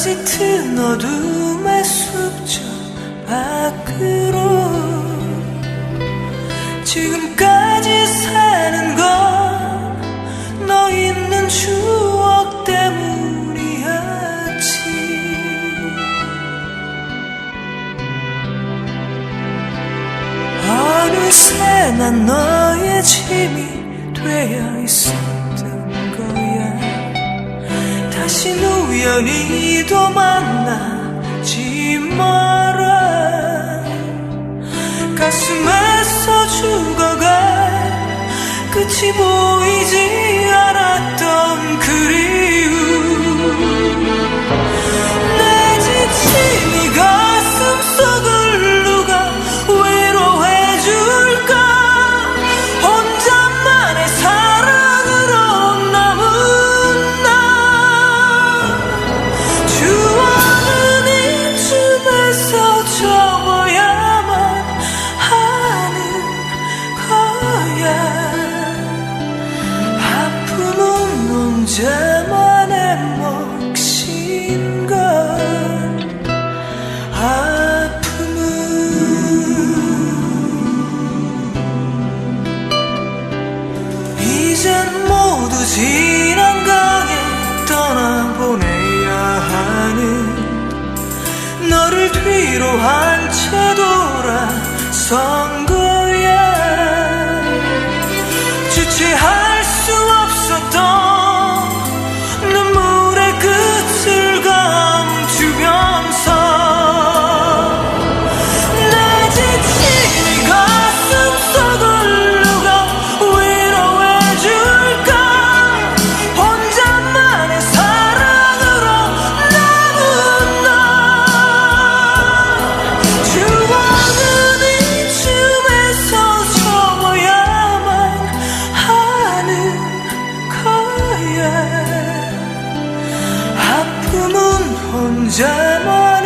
짙은 어둠의 숲저 밖으로 지금까지 사는 건 너 있는 추억 때문이었지. 어느새 난 너의 짐이 되어 있었던 거야. 다신 우연히도 만나지 마라. 가슴에서 죽어갈 끝이 보이지 않았던 그리움. 내 지친 이 가슴속을 누가 위로해줄까. 혼자만의 사랑으로 남은 나. 추억은 이쯤에서 접어야만 하는 거야. 아픔은 혼자만의 몫인걸. 아픔은 이젠 모두 지난 강에 떠나보내야 하는 너를 뒤로 한 채 돌아선 거야. 주체할 수 없었던 눈물의 끝을 감추면서 내 지친 이 가슴속을 누가 위로해줄까. 혼자만의 사랑으로 남은 나. 추억은 이쯤에서 접어야만 하는 거야. 아픔은 혼자만